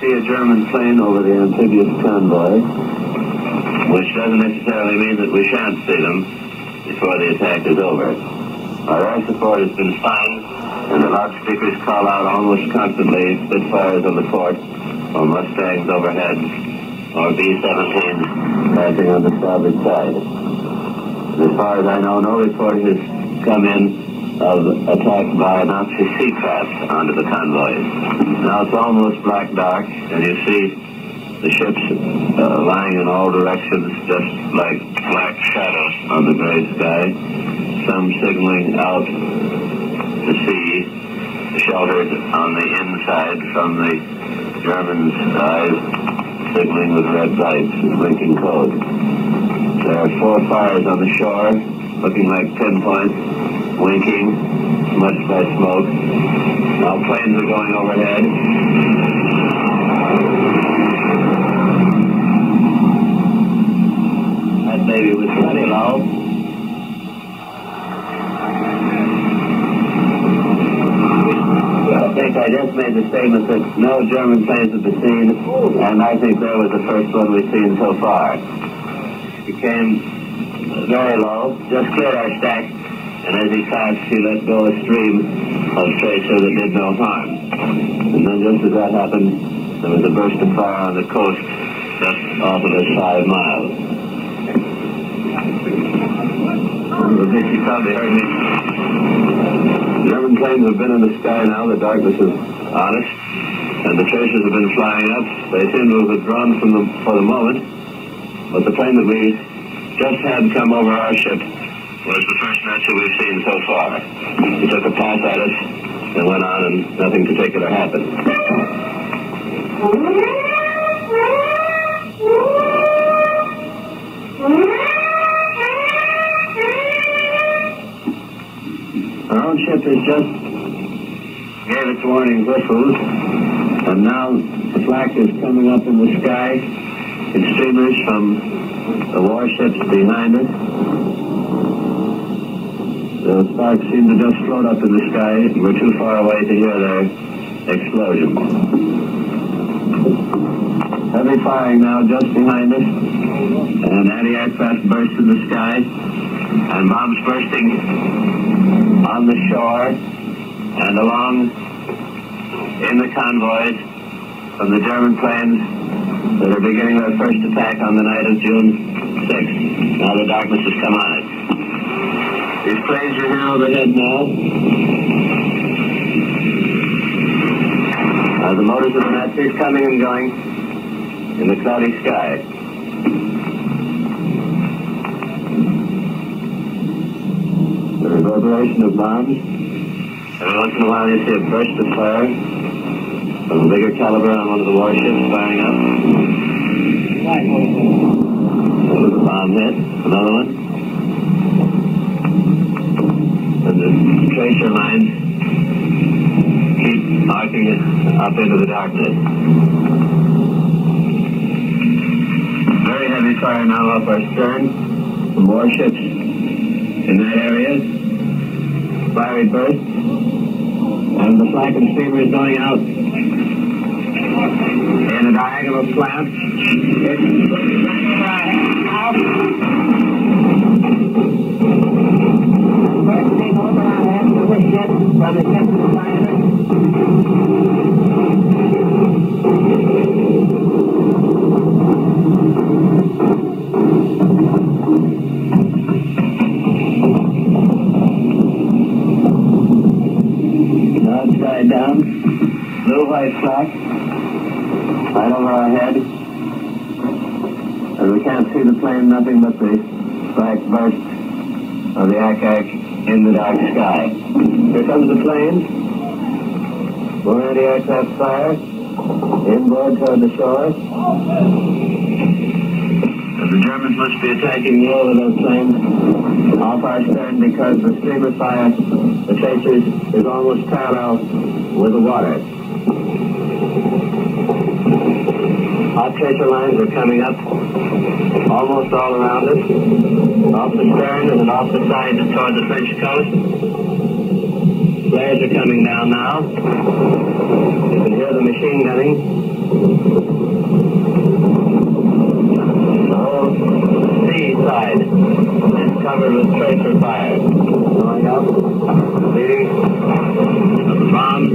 see a German plane over the amphibious convoy, which doesn't necessarily mean that we shan't see them before the attack is over. Our air support has been fine, and the loudspeakers call out almost constantly Spitfires on the fort, or Mustangs overhead, or B-17s passing on the starboard side. As far as I know, no report has come in of attack by Nazi sea craft onto the convoys. Now it's almost black dark, and you see the ships lying in all directions, just like black shadows on the gray sky. Some signaling out to sea, sheltered on the inside from the Germans' eyes, signaling with red lights and blinking code. There are 4 fires on the shore, looking like pinpoints, winking, smudged by smoke. Now planes are going overhead. That baby was plenty low. I think I just made the statement that no German planes have been seen, and I think that was the first one we've seen so far. It came very low, just cleared our stack, and as he passed, he let go a stream of tracer that did no harm. And then just as that happened, there was a burst of fire on the coast just off of us 5 miles. You probably heard me. German planes have been in the sky now. The darkness is on us, and the tracers have been flying up. They seem to have withdrawn from them for the moment, but the plane that we just had come over our ship was the first Nazi we've seen so far. He took a pass at us and went on, and nothing particular happened. Our own ship has just gave its warning whistles, and now the flak is coming up in the sky in streamers from the warships behind us. The sparks seem to just float up in the sky. We're too far away to hear their explosion. Heavy firing now just behind us, and anti-aircraft bursts in the sky, and bombs bursting on the shore and along in the convoys from the German planes that are beginning their first attack on the night of June 6th. Now the darkness has come on it. These planes are here overhead now. The motors of the Nazis coming and going in the cloudy sky. The reverberation of bombs. Every once in a while you see a burst of fire from a bigger caliber on one of the warships firing up. That was a bomb hit. Another one. And the tracer lines keep arcing it up into the darkness. Very heavy fire now off our stern from warships in that area. Fiery bursts, and the flak and streamers going out in a diagonal slant. First thing over our heads was a ship from the captain's liner. Now it's died down. Blue white flak right over our head. And we can't see the plane, nothing but the black burst of the ack-ack in the dark sky. Here comes the plane. More anti-aircraft fire. Inboard toward the shore. And the Germans must be attacking low with those planes off our stern because the streamer fire, the tracers, is almost parallel with the water. Hot tracer lines are coming up almost all around us, off the stern and off the side toward the French coast. Flares are coming down now. You can hear the machine gunning. Sea side is covered with tracer fire. Going up, leading of the bombs,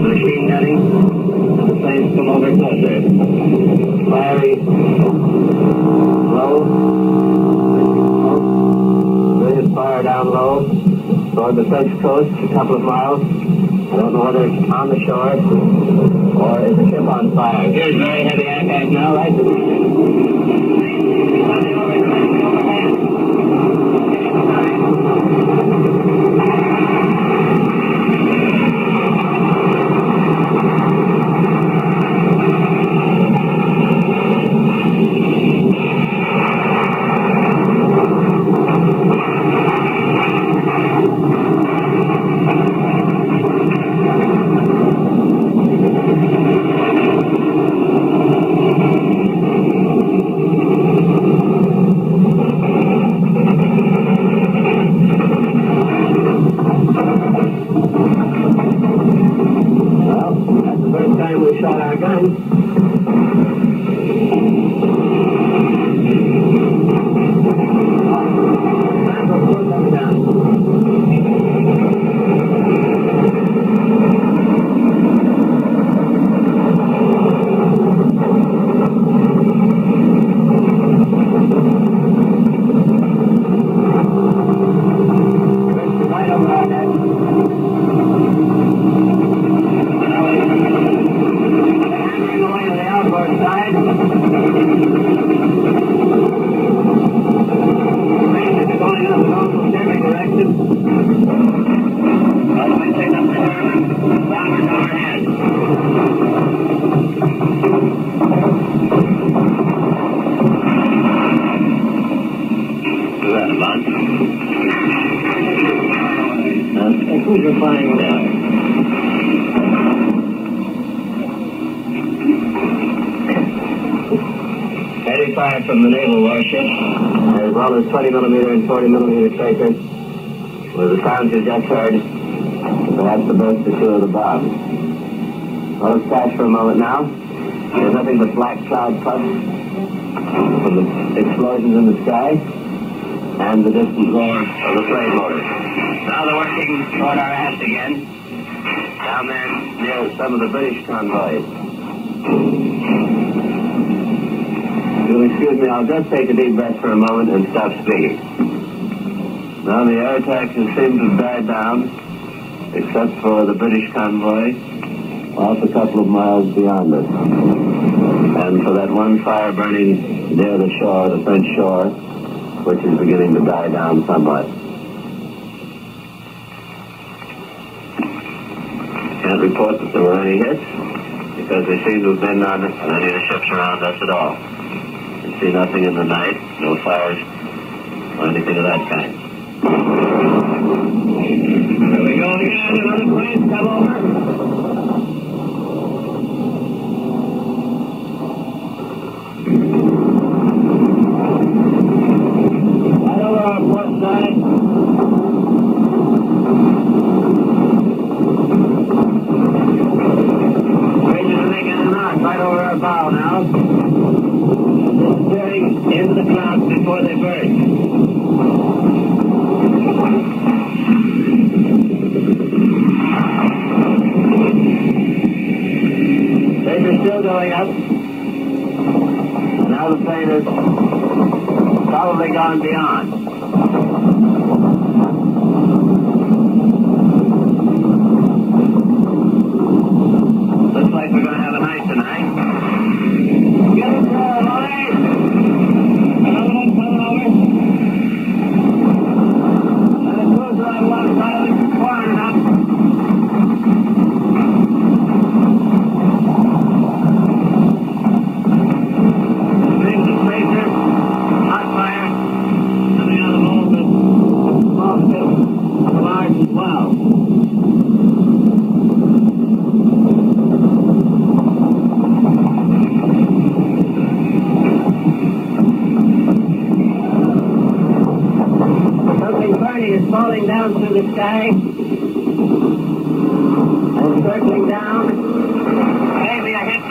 machine gunning, and the planes come over closer. Fiery, low, brilliant fire down low, toward the French coast, a couple of miles. I don't know whether it's on the shore or is the ship on fire. Here's very heavy aircraft now, right? From the naval warships, as well as 20mm and 40mm tracers, with the sounds you just heard, perhaps the burst or two of the bombs. Well, let's crash for a moment now. There's nothing but black cloud puffs from the explosions in the sky and the distant roar of the flame motors. Now they're working toward our aft again, down there near some of the British convoys. You'll excuse me, I'll just take a deep breath for a moment and stop speaking. Now the air attacks seem to have died down, except for the British convoy, off a couple of miles beyond us. And for that one fire burning near the shore, the French shore, which is beginning to die down somewhat. Can't report that there were any hits, because they seem to have been on any of the ships around us at all. See nothing in the night, no fires or anything of that kind. There we go again, another plane come over. Right over our port side. Rangers are making a knock right over our bow now. Into the clouds before they burst. Things are still going up. Now the plane has probably gone beyond. Looks like we're going to have a night tonight. Get it there, Lloyd! Another one coming over. And it goes around one side of the corner now. Things are tracer, hot fire, coming out of all the small ships, large as well. Is falling down through the sky and circling down. Maybe a hit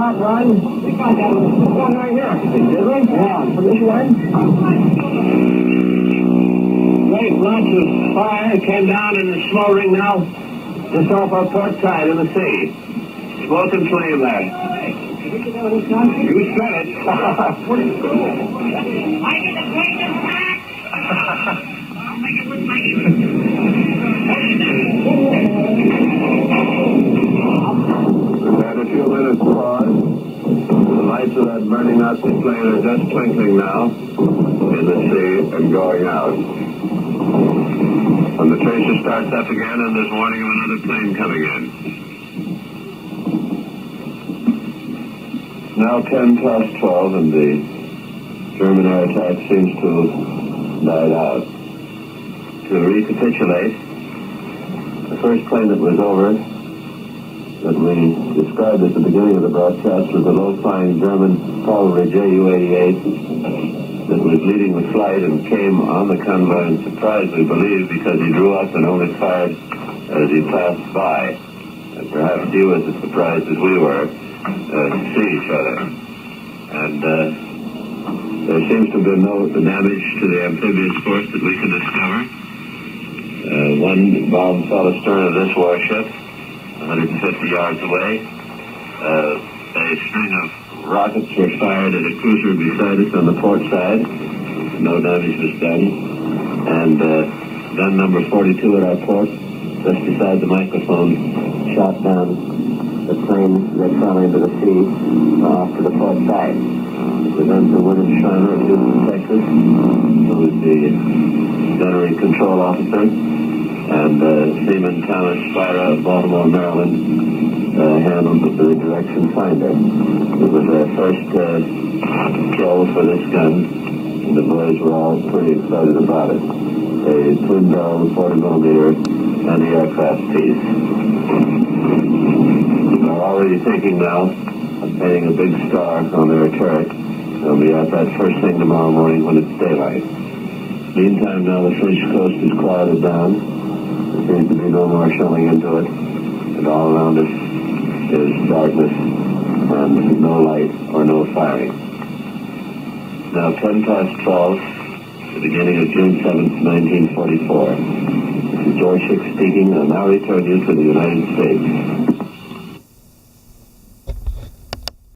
shot one? We got that one right here. Did we? Yeah, from this one. Great blotch of fire came down and is smoldering now just off our port side in the sea. Smoke and flame there. You said it. I get the greatest back. I'll make it with my We've had a few minutes pause. The lights of that burning Nazi plane are just twinkling now in the sea and going out. When the tracer starts up again and there's warning of another plane coming in. Now 10 past 12 and the German air attack seems to have died out. To recapitulate, the first plane that was over, that we described at the beginning of the broadcast, was a low-flying German, probably Ju-88, that was leading the flight and came on the convoy and surprised, we believe, because he drew up and only fired as he passed by. And perhaps he was as surprised as we were to see each other. And there seems to have been no damage to the amphibious force that we can discover. One bomb fell astern of this warship, 150 yards away. A string of rockets were fired at a cruiser beside us on the port side. No damage was done. And gun number 42 at our port, just beside the microphone, shot down the plane that fell into the sea off to the port side. The guns were William Schreiner of Houston, Texas, who was the gunnery control officer, and Seaman Thomas Spira of Baltimore, Maryland, handled the direction finder. It was our first kill for this gun, and the boys were all pretty excited about it. A twin-barrel 40-millimeter anti-aircraft piece. We're already thinking now of painting a big star on their turret. They'll be at that first thing tomorrow morning when it's daylight. Meantime, now the French coast is quieted down. There seems to be no more shelling into it, and all around us is darkness and no light or no firing. Now 10 past 12, the beginning of June 7th, 1944. This is George Hicks speaking. I now return you to the United States.